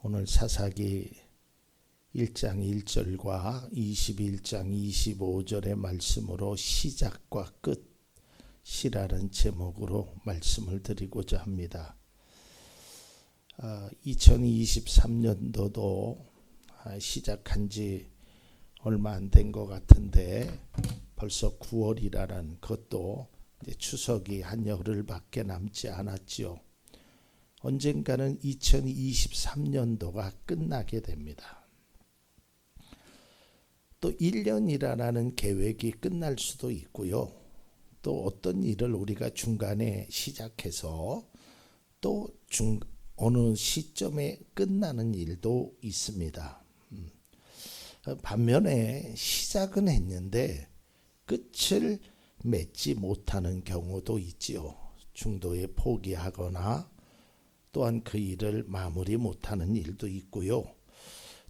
오늘 사사기 1장 1절과 21장 25절의 말씀으로 시작과 끝이라는 제목으로 말씀을 드리고자 합니다. 2023년도도 시작한 지 얼마 안 된 것 같은데 벌써 9월이라는 것도 이제 추석이 한 열흘밖에 남지 않았지요. 언젠가는 2023년도가 끝나게 됩니다. 또 1년이라는 계획이 끝날 수도 있고요. 또 어떤 일을 우리가 중간에 시작해서 또 어느 시점에 끝나는 일도 있습니다. 반면에 시작은 했는데 끝을 맺지 못하는 경우도 있지요. 중도에 포기하거나 또한 그 일을 마무리 못하는 일도 있고요.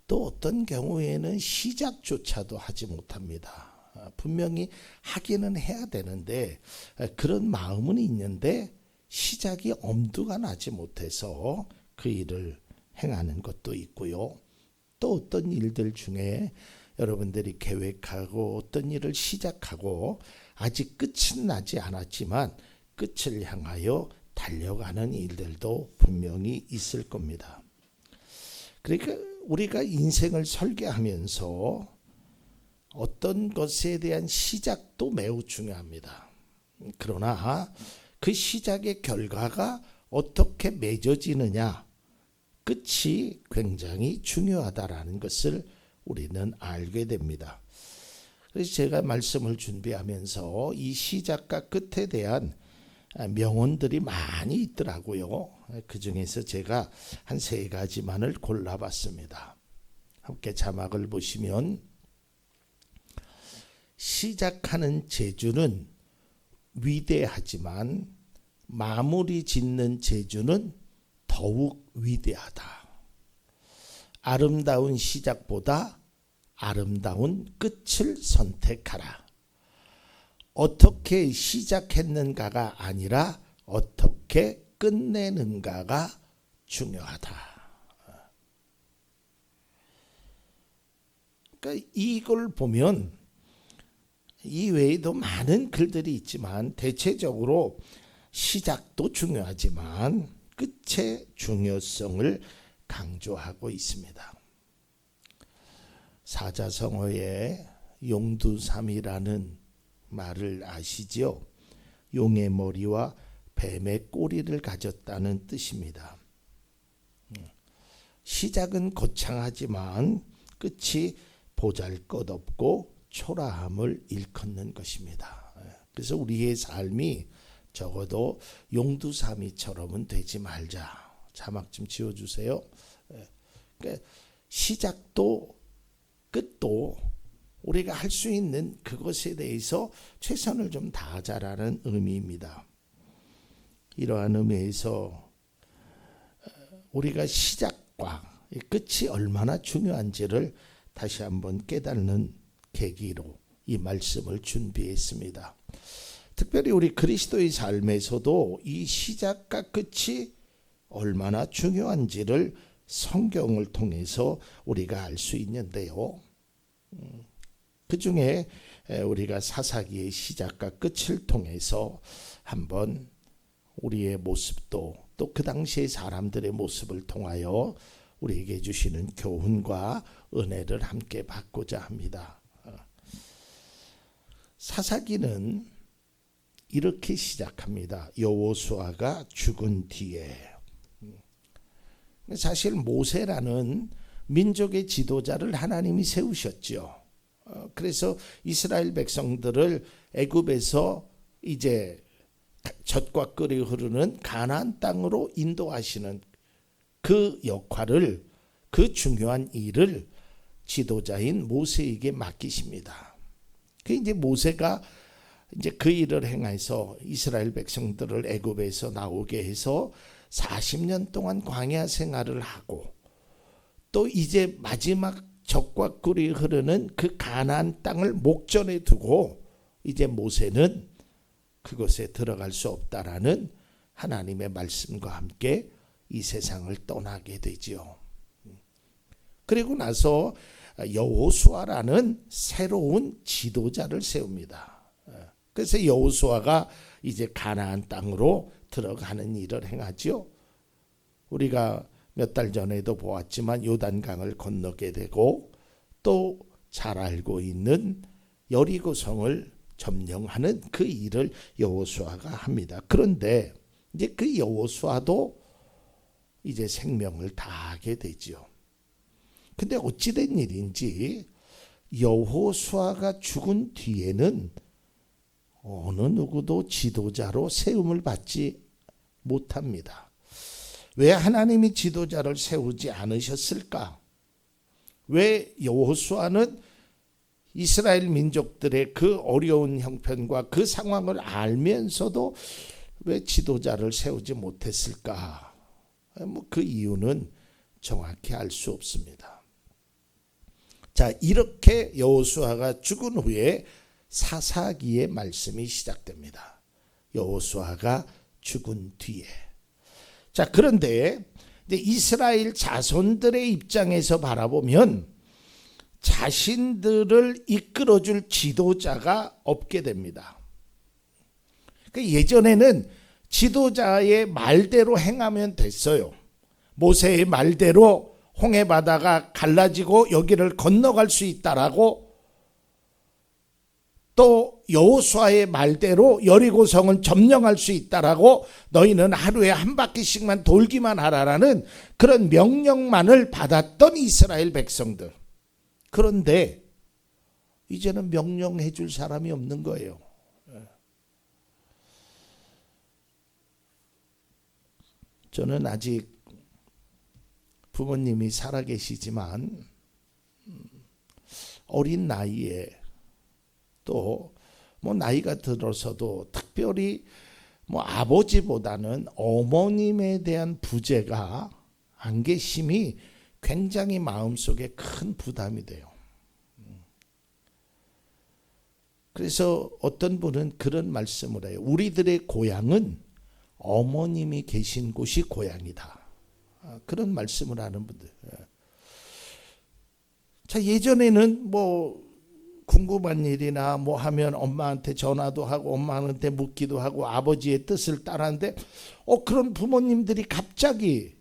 또 어떤 경우에는 시작조차도 하지 못합니다. 분명히 하기는 해야 되는데 그런 마음은 있는데 시작이 엄두가 나지 못해서 그 일을 행하는 것도 있고요. 또 어떤 일들 중에 여러분들이 계획하고 어떤 일을 시작하고 아직 끝은 나지 않았지만 끝을 향하여 달려가는 일들도 분명히 있을 겁니다. 그러니까 우리가 인생을 설계하면서 어떤 것에 대한 시작도 매우 중요합니다. 그러나 그 시작의 결과가 어떻게 맺어지느냐, 끝이 굉장히 중요하다라는 것을 우리는 알게 됩니다. 그래서 제가 말씀을 준비하면서 이 시작과 끝에 대한 명언들이 많이 있더라고요. 그 중에서 제가 한 3가지만을 골라봤습니다. 함께 자막을 보시면 시작하는 재주는 위대하지만 마무리 짓는 재주는 더욱 위대하다. 아름다운 시작보다 아름다운 끝을 선택하라. 어떻게 시작했는가가 아니라 어떻게 끝내는가가 중요하다. 그러니까 이걸 보면 이 외에도 많은 글들이 있지만 대체적으로 시작도 중요하지만 끝의 중요성을 강조하고 있습니다. 사자성어에 용두삼이라는 말을 아시죠? 용의 머리와 뱀의 꼬리를 가졌다는 뜻입니다. 시작은 거창하지만 끝이 보잘것없고 초라함을 일컫는 것입니다. 그래서 우리의 삶이 적어도 용두삼이처럼은 되지 말자. 자막 좀 지워주세요. 그러니까 시작도 끝도 우리가 할 수 있는 그것에 대해서 최선을 좀 다하자라는 의미입니다. 이러한 의미에서 우리가 시작과 끝이 얼마나 중요한지를 다시 한번 깨닫는 계기로 이 말씀을 준비했습니다. 특별히 우리 그리스도의 삶에서도 이 시작과 끝이 얼마나 중요한지를 성경을 통해서 우리가 알 수 있는데요. 그 중에 우리가 사사기의 시작과 끝을 통해서 한번 우리의 모습도 또 그 당시의 사람들의 모습을 통하여 우리에게 주시는 교훈과 은혜를 함께 받고자 합니다. 사사기는 이렇게 시작합니다. 여호수아가 죽은 뒤에. 사실 모세라는 민족의 지도자를 하나님이 세우셨죠. 그래서 이스라엘 백성들을 애굽에서 이제 젖과 꿀이 흐르는 가나안 땅으로 인도하시는 그 역할을, 그 중요한 일을 지도자인 모세에게 맡기십니다. 그 이제 모세가 이제 그 일을 행해서 이스라엘 백성들을 애굽에서 나오게 해서 40년 동안 광야 생활을 하고 또 이제 마지막 젖과 꿀이 흐르는 그 가나안 땅을 목전에 두고 이제 모세는 그곳에 들어갈 수 없다라는 하나님의 말씀과 함께 이 세상을 떠나게 되지요. 그리고 나서 여호수아라는 새로운 지도자를 세웁니다. 그래서 여호수아가 이제 가나안 땅으로 들어가는 일을 행하죠. 우리가 몇 달 전에도 보았지만 요단강을 건너게 되고 또 잘 알고 있는 여리고성을 점령하는 그 일을 여호수아가 합니다. 그런데 이제 그 여호수아도 이제 생명을 다하게 되죠. 근데 어찌된 일인지 여호수아가 죽은 뒤에는 어느 누구도 지도자로 세움을 받지 못합니다. 왜 하나님이 지도자를 세우지 않으셨을까? 왜 여호수아는 이스라엘 민족들의 그 어려운 형편과 그 상황을 알면서도 왜 지도자를 세우지 못했을까? 그 이유는 정확히 알 수 없습니다. 자, 이렇게 여호수아가 죽은 후에 사사기의 말씀이 시작됩니다. 여호수아가 죽은 뒤에. 자, 그런데 이제 이스라엘 자손들의 입장에서 바라보면 자신들을 이끌어줄 지도자가 없게 됩니다. 예전에는 지도자의 말대로 행하면 됐어요. 모세의 말대로 홍해 바다가 갈라지고 여기를 건너갈 수 있다라고, 또 여호수아의 말대로 여리고성을 점령할 수 있다라고, 너희는 하루에 한 바퀴씩만 돌기만 하라라는 그런 명령만을 받았던 이스라엘 백성들. 그런데 이제는 명령해 줄 사람이 없는 거예요. 저는 아직 부모님이 살아계시지만 어린 나이에 또 나이가 들어서도 특별히 아버지보다는 어머님에 대한 부재가, 안계심이 굉장히 마음속에 큰 부담이 돼요. 그래서 어떤 분은 그런 말씀을 해요. 우리들의 고향은 어머님이 계신 곳이 고향이다. 그런 말씀을 하는 분들. 자, 예전에는 궁금한 일이나 하면 엄마한테 전화도 하고 엄마한테 묻기도 하고 아버지의 뜻을 따르는데 그런 부모님들이 갑자기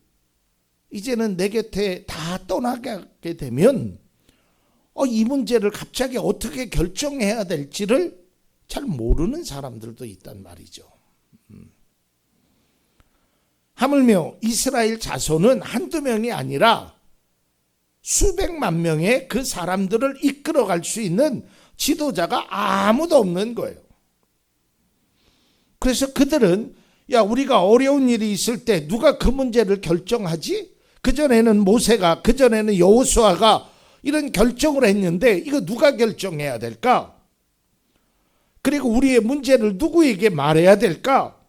이제는 내 곁에 다 떠나게 되면 이 문제를 갑자기 어떻게 결정해야 될지를 잘 모르는 사람들도 있단 말이죠. 하물며 이스라엘 자손은 한두 명이 아니라 수백만 명의 그 사람들을 이끌어갈 수 있는 지도자가 아무도 없는 거예요. 그래서 그들은 우리가 어려운 일이 있을 때 누가 그 문제를 결정하지? 그전에는 모세가, 그전에는 여호수아가 이런 결정을 했는데 이거 누가 결정해야 될까? 그리고 우리의 문제를 누구에게 말해야 될까?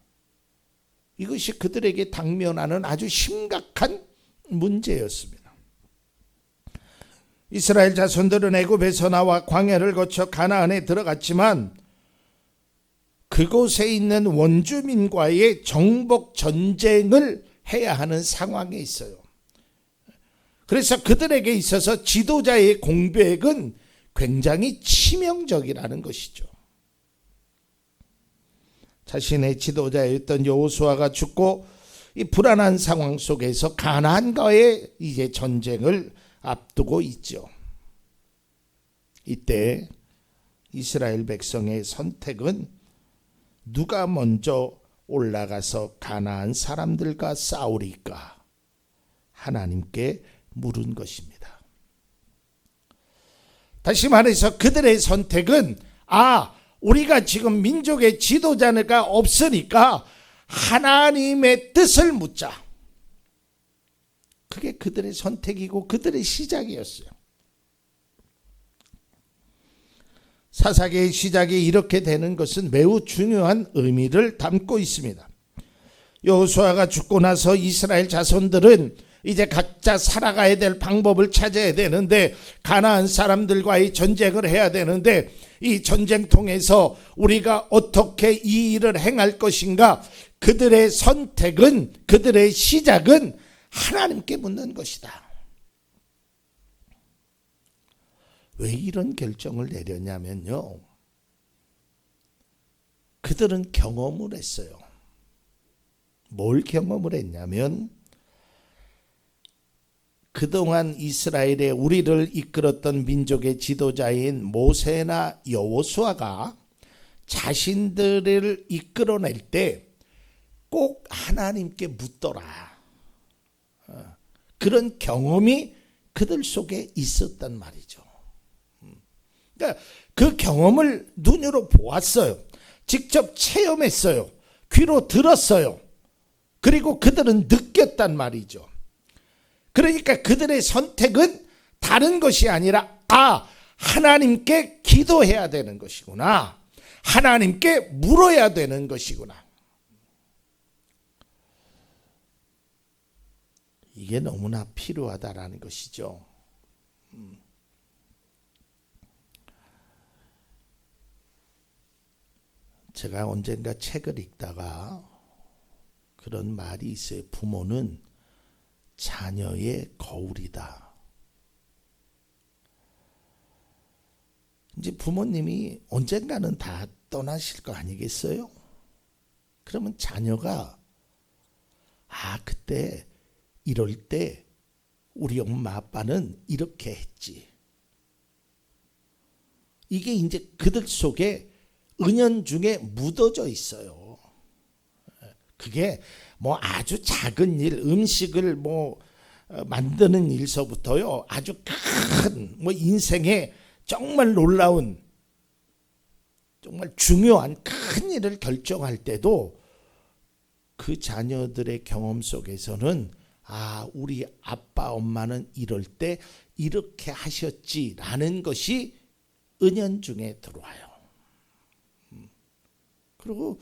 이것이 그들에게 당면하는 아주 심각한 문제였습니다. 이스라엘 자손들은 애굽에서 나와 광야를 거쳐 가나안에 들어갔지만 그곳에 있는 원주민과의 정복 전쟁을 해야 하는 상황에 있어요. 그래서 그들에게 있어서 지도자의 공백은 굉장히 치명적이라는 것이죠. 자신의 지도자였던 여호수아가 죽고 이 불안한 상황 속에서 가나안과의 이제 전쟁을 앞두고 있죠. 이때 이스라엘 백성의 선택은 누가 먼저 올라가서 가나안 사람들과 싸우리까? 하나님께 물은 것입니다. 다시 말해서 그들의 선택은 우리가 지금 민족의 지도자가 없으니까 하나님의 뜻을 묻자. 그게 그들의 선택이고 그들의 시작이었어요. 사사기의 시작이 이렇게 되는 것은 매우 중요한 의미를 담고 있습니다. 여호수아가 죽고 나서 이스라엘 자손들은 이제 각자 살아가야 될 방법을 찾아야 되는데, 가나안 사람들과의 전쟁을 해야 되는데, 이 전쟁통에서 우리가 어떻게 이 일을 행할 것인가? 그들의 선택은, 그들의 시작은 하나님께 묻는 것이다. 왜 이런 결정을 내렸냐면요. 그들은 경험을 했어요. 뭘 경험을 했냐면 그동안 이스라엘에 우리를 이끌었던 민족의 지도자인 모세나 여호수아가 자신들을 이끌어낼 때 꼭 하나님께 묻더라. 그런 경험이 그들 속에 있었단 말이죠. 그러니까 그 경험을 눈으로 보았어요. 직접 체험했어요. 귀로 들었어요. 그리고 그들은 느꼈단 말이죠. 그러니까 그들의 선택은 다른 것이 아니라 하나님께 기도해야 되는 것이구나. 하나님께 물어야 되는 것이구나. 이게 너무나 필요하다라는 것이죠. 제가 언젠가 책을 읽다가 그런 말이 있어요. 부모는 자녀의 거울이다. 이제 부모님이 언젠가는 다 떠나실 거 아니겠어요? 그러면 자녀가 그때 이럴 때 우리 엄마 아빠는 이렇게 했지. 이게 이제 그들 속에 은연중에 묻어져 있어요. 그게 뭐 아주 작은 일, 음식을 만드는 일서부터요, 아주 큰 인생에 정말 놀라운, 정말 중요한 큰 일을 결정할 때도 그 자녀들의 경험 속에서는 우리 아빠 엄마는 이럴 때 이렇게 하셨지라는 것이 은연중에 들어와요. 그리고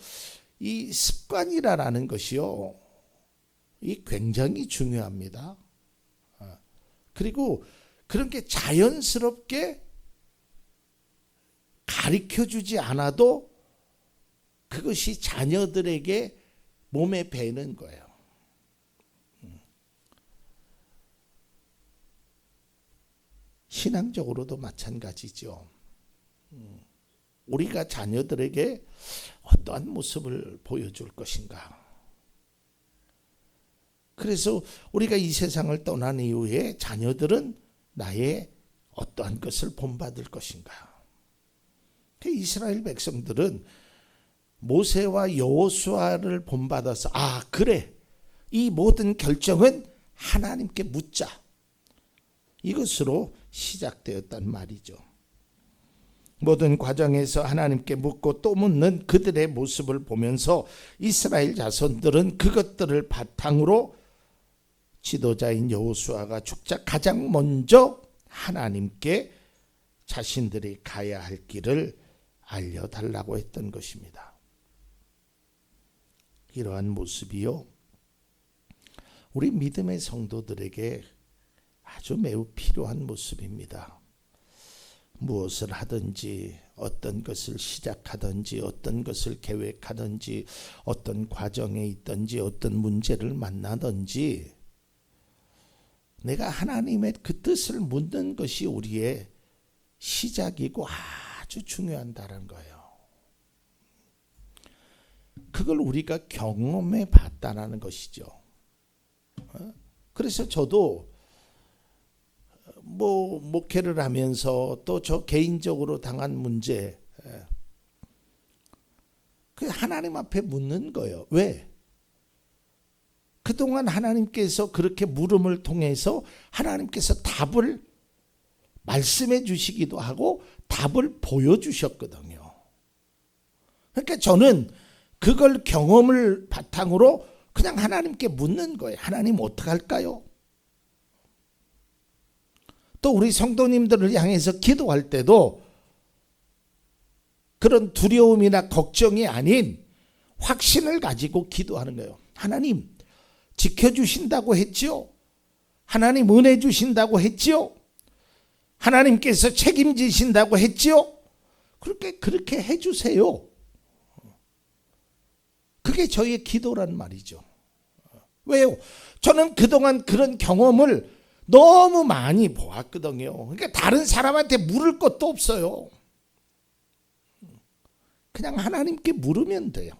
이 습관이라는 것이요, 이 굉장히 중요합니다. 그리고 그런 게 자연스럽게 가르쳐주지 않아도 그것이 자녀들에게 몸에 배는 거예요. 신앙적으로도 마찬가지죠. 우리가 자녀들에게 어떠한 모습을 보여줄 것인가. 그래서 우리가 이 세상을 떠난 이후에 자녀들은 나의 어떠한 것을 본받을 것인가. 이스라엘 백성들은 모세와 여호수아를 본받아서 그래, 이 모든 결정은 하나님께 묻자. 이것으로 시작되었단 말이죠. 모든 과정에서 하나님께 묻고 또 묻는 그들의 모습을 보면서 이스라엘 자손들은 그것들을 바탕으로 지도자인 여호수아가 죽자 가장 먼저 하나님께 자신들이 가야 할 길을 알려달라고 했던 것입니다. 이러한 모습이요, 우리 믿음의 성도들에게 아주 매우 필요한 모습입니다. 무엇을 하든지, 어떤 것을 시작하든지, 어떤 것을 계획하든지, 어떤 과정에 있든지, 어떤 문제를 만나든지 내가 하나님의 그 뜻을 묻는 것이 우리의 시작이고 아주 중요하다는 거예요. 그걸 우리가 경험해 봤다는 것이죠. 그래서 저도 목회를 하면서 또 저 개인적으로 당한 문제, 그 하나님 앞에 묻는 거예요. 왜? 그동안 하나님께서 그렇게 물음을 통해서 하나님께서 답을 말씀해 주시기도 하고 답을 보여주셨거든요. 그러니까 저는 그걸 경험을 바탕으로 그냥 하나님께 묻는 거예요. 하나님 어떡할까요? 또 우리 성도님들을 향해서 기도할 때도 그런 두려움이나 걱정이 아닌 확신을 가지고 기도하는 거예요. 하나님 지켜주신다고 했지요. 하나님 은혜 주신다고 했지요. 하나님께서 책임지신다고 했지요. 그렇게 해주세요. 그게 저의 기도란 말이죠. 왜요? 저는 그동안 그런 경험을 너무 많이 보았거든요. 그러니까 다른 사람한테 물을 것도 없어요. 그냥 하나님께 물으면 돼요.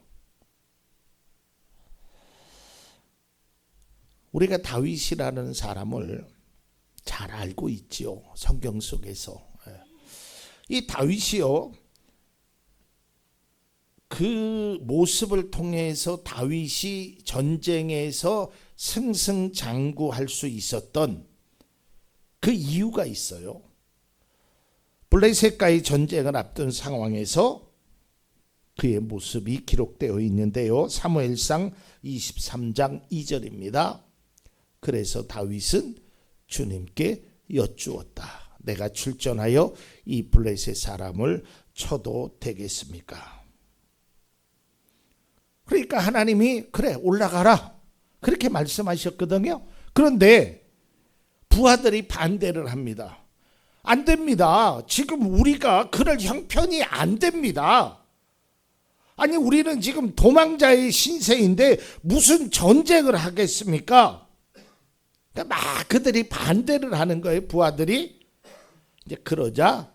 우리가 다윗이라는 사람을 잘 알고 있지요. 성경 속에서. 이 다윗이요, 그 모습을 통해서 다윗이 전쟁에서 승승장구할 수 있었던 그 이유가 있어요. 블레셋과의 전쟁을 앞둔 상황에서 그의 모습이 기록되어 있는데요. 사무엘상 23장 2절입니다. 그래서 다윗은 주님께 여쭈었다. 내가 출전하여 이 블레셋 사람을 쳐도 되겠습니까? 그러니까 하나님이 그래 올라가라 그렇게 말씀하셨거든요. 그런데 부하들이 반대를 합니다. 안 됩니다. 지금 우리가 그럴 형편이 안 됩니다. 아니 우리는 지금 도망자의 신세인데 무슨 전쟁을 하겠습니까? 그러니까 막 그들이 반대를 하는 거예요. 부하들이. 이제 그러자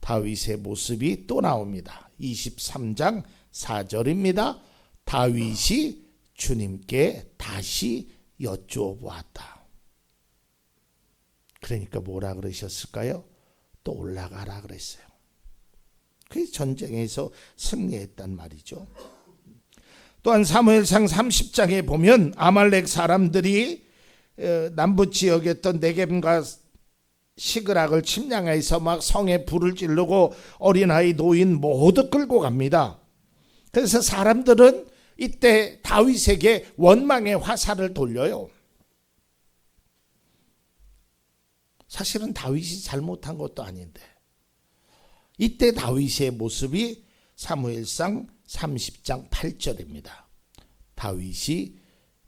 다윗의 모습이 또 나옵니다. 23장 4절입니다. 다윗이 주님께 다시 여쭈어 보았다. 그러니까 뭐라 그러셨을까요? 또 올라가라 그랬어요. 그래서 전쟁에서 승리했단 말이죠. 또한 사무엘상 30장에 보면 아말렉 사람들이 남부 지역이었던 네겝과 시그락을 침략해서 막 성에 불을 지르고 어린아이 노인 모두 끌고 갑니다. 그래서 사람들은 이때 다윗에게 원망의 화살을 돌려요. 사실은 다윗이 잘못한 것도 아닌데 이때 다윗의 모습이 사무엘상 30장 8절입니다. 다윗이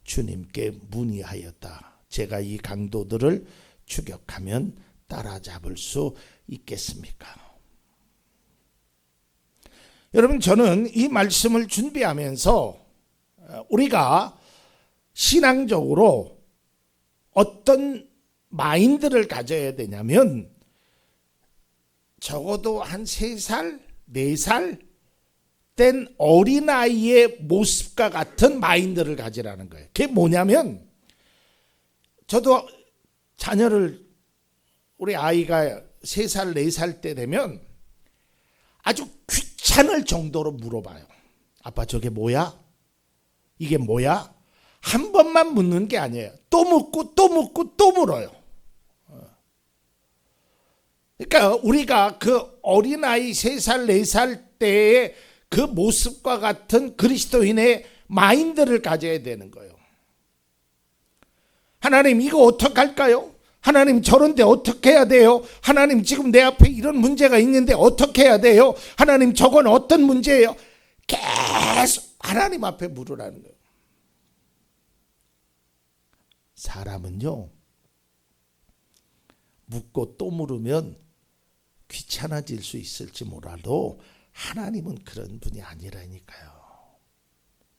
주님께 문의하였다. 제가 이 강도들을 추격하면 따라잡을 수 있겠습니까? 여러분, 저는 이 말씀을 준비하면서 우리가 신앙적으로 어떤 마인드를 가져야 되냐면 적어도 한 3살, 4살 된 어린아이의 모습과 같은 마인드를 가지라는 거예요. 그게 뭐냐면 저도 자녀를 우리 아이가 3살, 4살 때 되면 아주 귀찮을 정도로 물어봐요. 아빠 저게 뭐야? 이게 뭐야? 한 번만 묻는 게 아니에요. 또 묻고 또 묻고 또 물어요. 그러니까 우리가 그 어린아이 3살, 4살 때의 그 모습과 같은 그리스도인의 마인드를 가져야 되는 거예요. 하나님 이거 어떡할까요? 하나님 저런데 어떻게 해야 돼요? 하나님 지금 내 앞에 이런 문제가 있는데 어떻게 해야 돼요? 하나님 저건 어떤 문제예요? 계속 하나님 앞에 물으라는 거예요. 사람은요, 묻고 또 물으면 귀찮아질 수 있을지 몰라도 하나님은 그런 분이 아니라니까요.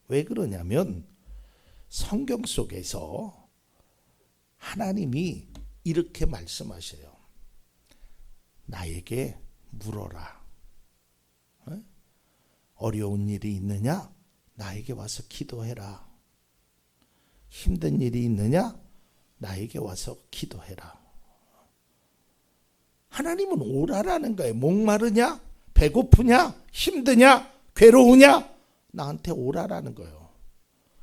왜 그러냐면 성경 속에서 하나님이 이렇게 말씀하셔요. 나에게 물어라. 어려운 일이 있느냐? 나에게 와서 기도해라. 힘든 일이 있느냐? 나에게 와서 기도해라. 하나님은 오라라는 거예요. 목마르냐? 배고프냐? 힘드냐? 괴로우냐? 나한테 오라라는 거예요.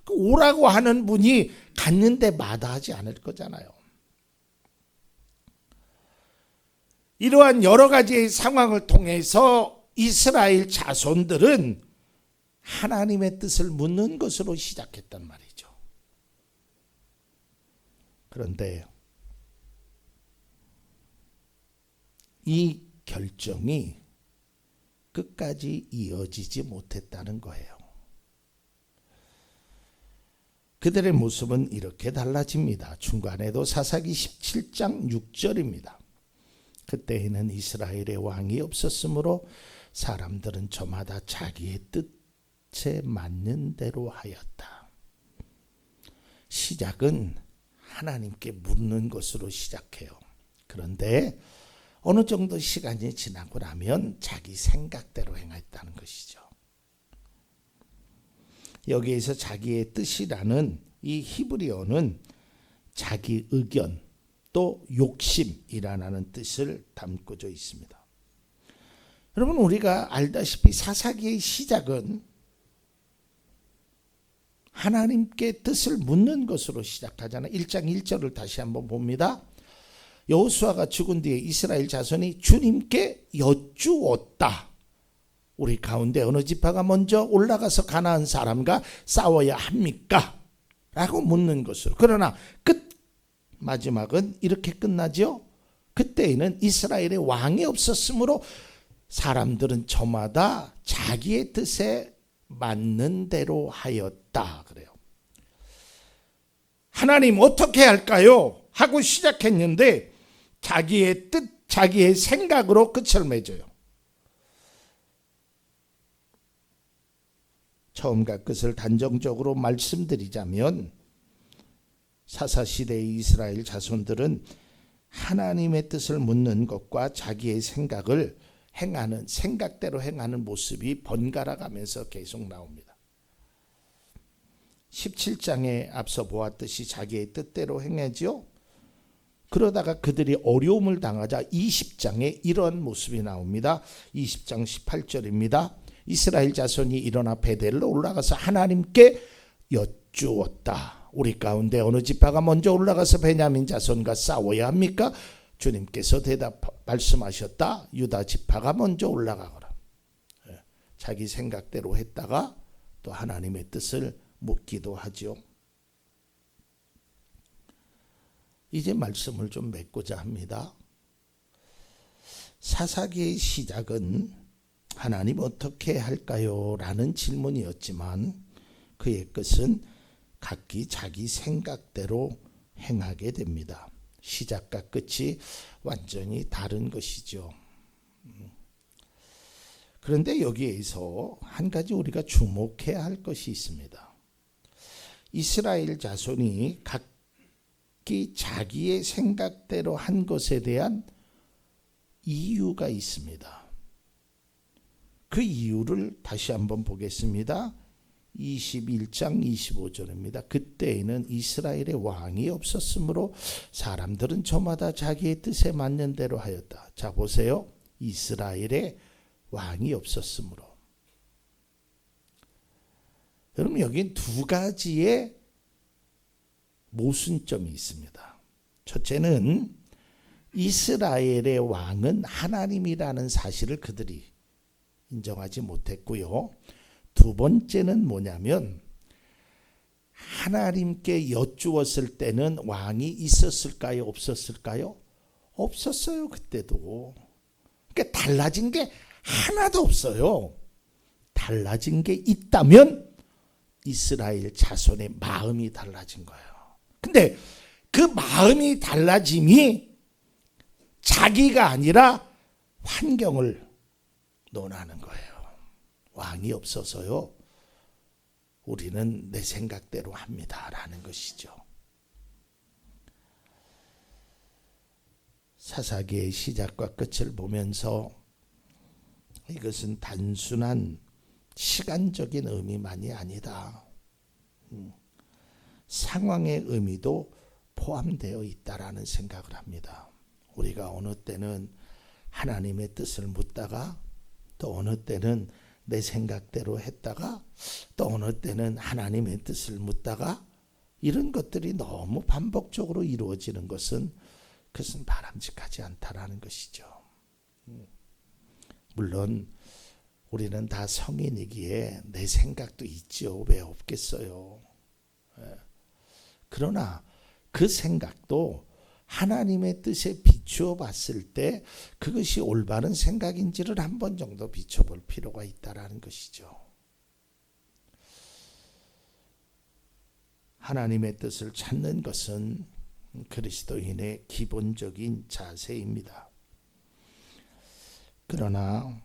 그 오라고 하는 분이 갔는데 마다하지 않을 거잖아요. 이러한 여러 가지의 상황을 통해서 이스라엘 자손들은 하나님의 뜻을 묻는 것으로 시작했단 말이죠. 그런데 이 결정이 끝까지 이어지지 못했다는 거예요. 그들의 모습은 이렇게 달라집니다. 중간에도 사사기 17장 6절입니다. 그때에는 이스라엘의 왕이 없었으므로 사람들은 저마다 자기의 뜻에 맞는 대로 하였다. 시작은 하나님께 묻는 것으로 시작해요. 그런데 어느 정도 시간이 지나고 나면 자기 생각대로 행했다는 것이죠. 여기에서 자기의 뜻이라는 이 히브리어는 자기 의견 또 욕심이라는 뜻을 담고져 있습니다. 여러분, 우리가 알다시피 사사기의 시작은 하나님께 뜻을 묻는 것으로 시작하잖아요. 1장 1절을 다시 한번 봅니다. 여호수아가 죽은 뒤에 이스라엘 자손이 주님께 여쭈었다. 우리 가운데 어느 지파가 먼저 올라가서 가나안 사람과 싸워야 합니까? 라고 묻는 것으로. 그러나 마지막은 이렇게 끝나죠. 그때에는 이스라엘의 왕이 없었으므로 사람들은 저마다 자기의 뜻에 맞는 대로 하였다. 그래요. 하나님 어떻게 할까요? 하고 시작했는데 자기의 뜻, 자기의 생각으로 끝을 맺어요. 처음과 끝을 단정적으로 말씀드리자면 사사시대의 이스라엘 자손들은 하나님의 뜻을 묻는 것과 자기의 생각을 행하는, 생각대로 행하는 모습이 번갈아 가면서 계속 나옵니다. 17장에 앞서 보았듯이 자기의 뜻대로 행하죠. 그러다가 그들이 어려움을 당하자 20장에 이런 모습이 나옵니다. 20장 18절입니다. 이스라엘 자손이 일어나 베델로 올라가서 하나님께 여쭈었다. 우리 가운데 어느 지파가 먼저 올라가서 베냐민 자손과 싸워야 합니까? 주님께서 말씀하셨다. 유다 지파가 먼저 올라가거라. 자기 생각대로 했다가 또 하나님의 뜻을 묻기도 하죠. 이제 말씀을 좀 맺고자 합니다. 사사기의 시작은 하나님 어떻게 할까요? 라는 질문이었지만 그의 끝은 각기 자기 생각대로 행하게 됩니다. 시작과 끝이 완전히 다른 것이죠. 그런데 여기에서 한 가지 우리가 주목해야 할 것이 있습니다. 이스라엘 자손이 각기 자기의 생각대로 한 것에 대한 이유가 있습니다. 그 이유를 다시 한번 보겠습니다. 21장 25절입니다. 그때에는 이스라엘의 왕이 없었으므로 사람들은 저마다 자기의 뜻에 맞는 대로 하였다. 자, 보세요. 이스라엘의 왕이 없었으므로. 여러분, 여기 두 가지의 모순점이 있습니다. 첫째는 이스라엘의 왕은 하나님이라는 사실을 그들이 인정하지 못했고요. 두 번째는 뭐냐면 하나님께 여쭈었을 때는 왕이 있었을까요? 없었을까요? 없었어요. 그때도. 그러니까 달라진 게 하나도 없어요. 달라진 게 있다면 이스라엘 자손의 마음이 달라진 거예요. 근데 그 마음이 달라짐이 자기가 아니라 환경을 논하는 거예요. 왕이 없어서요. 우리는 내 생각대로 합니다. 라는 것이죠. 사사기의 시작과 끝을 보면서 이것은 단순한 시간적인 의미만이 아니다. 상황의 의미도 포함되어 있다라는 생각을 합니다. 우리가 어느 때는 하나님의 뜻을 묻다가 또 어느 때는 내 생각대로 했다가 또 어느 때는 하나님의 뜻을 묻다가 이런 것들이 너무 반복적으로 이루어지는 것은 그것은 바람직하지 않다라는 것이죠. 물론 우리는 다 성인이기에 내 생각도 있죠. 왜 없겠어요. 그러나 그 생각도 하나님의 뜻에 비추어 봤을 때 그것이 올바른 생각인지를 한 번 정도 비춰볼 필요가 있다라는 것이죠. 하나님의 뜻을 찾는 것은 그리스도인의 기본적인 자세입니다. 그러나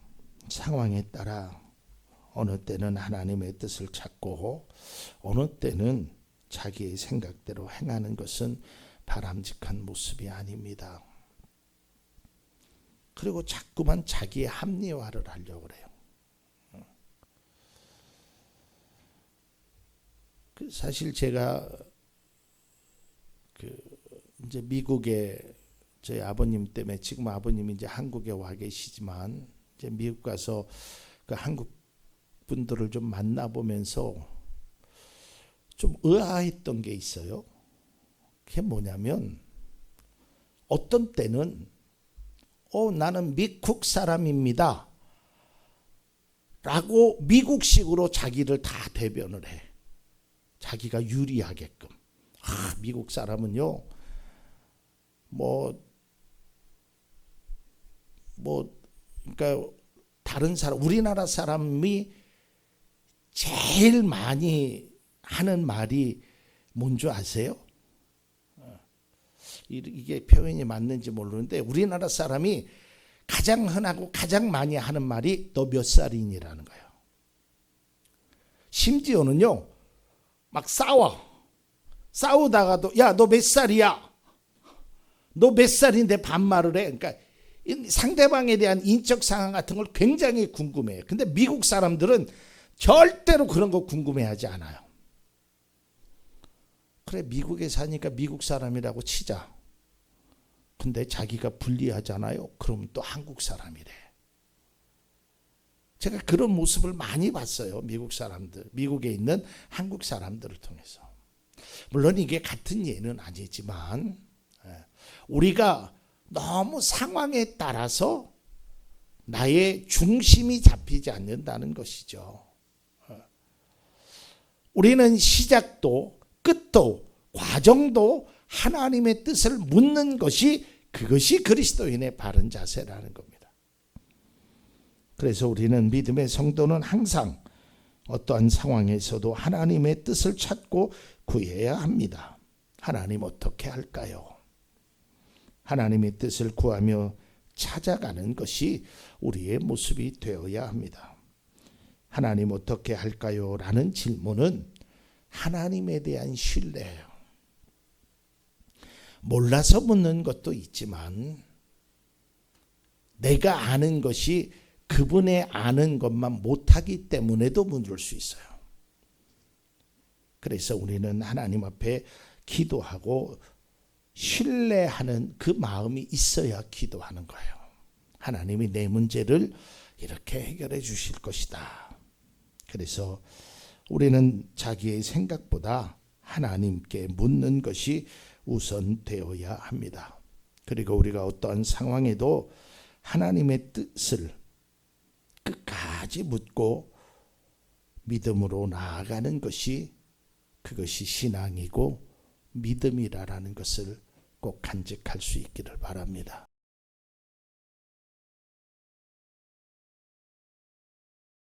상황에 따라 어느 때는 하나님의 뜻을 찾고 어느 때는 자기의 생각대로 행하는 것은 바람직한 모습이 아닙니다. 그리고 자꾸만 자기의 합리화를 하려고 그래요. 사실 제가 이제 미국에 저희 아버님 때문에 지금 아버님이 이제 한국에 와 계시지만 이제 미국 가서 그 한국 분들을 좀 만나보면서 좀 의아했던 게 있어요. 그게 뭐냐면 어떤 때는 나는 미국 사람입니다 라고 미국식으로 자기를 다 대변을 해. 자기가 유리하게끔. 미국 사람은요 그러니까 다른 사람, 우리나라 사람이 제일 많이 하는 말이 뭔지 아세요? 이게 표현이 맞는지 모르는데 우리나라 사람이 가장 흔하고 가장 많이 하는 말이 너 몇 살이니라는 거예요. 심지어는요 막 싸우다가도 야 너 몇 살이야? 너 몇 살인데 반말을 해? 그러니까 상대방에 대한 인적 상황 같은 걸 굉장히 궁금해요. 근데 미국 사람들은 절대로 그런 거 궁금해하지 않아요. 그래 미국에 사니까 미국 사람이라고 치자. 근데 자기가 불리하잖아요. 그러면 또 한국 사람이래. 제가 그런 모습을 많이 봤어요. 미국 사람들, 미국에 있는 한국 사람들을 통해서. 물론 이게 같은 예는 아니지만 우리가 너무 상황에 따라서 나의 중심이 잡히지 않는다는 것이죠. 우리는 시작도 끝도 과정도 하나님의 뜻을 묻는 것이 그것이 그리스도인의 바른 자세라는 겁니다. 그래서 우리는 믿음의 성도는 항상 어떠한 상황에서도 하나님의 뜻을 찾고 구해야 합니다. 하나님 어떻게 할까요? 하나님의 뜻을 구하며 찾아가는 것이 우리의 모습이 되어야 합니다. 하나님 어떻게 할까요? 라는 질문은 하나님에 대한 신뢰예요. 몰라서 묻는 것도 있지만 내가 아는 것이 그분의 아는 것만 못하기 때문에도 묻을 수 있어요. 그래서 우리는 하나님 앞에 기도하고 신뢰하는 그 마음이 있어야 기도하는 거예요. 하나님이 내 문제를 이렇게 해결해 주실 것이다. 그래서 우리는 자기의 생각보다 하나님께 묻는 것이 우선되어야 합니다. 그리고 우리가 어떠한 상황에도 하나님의 뜻을 끝까지 묻고 믿음으로 나아가는 것이 그것이 신앙이고 믿음이라는 것을 꼭 간직할 수 있기를 바랍니다.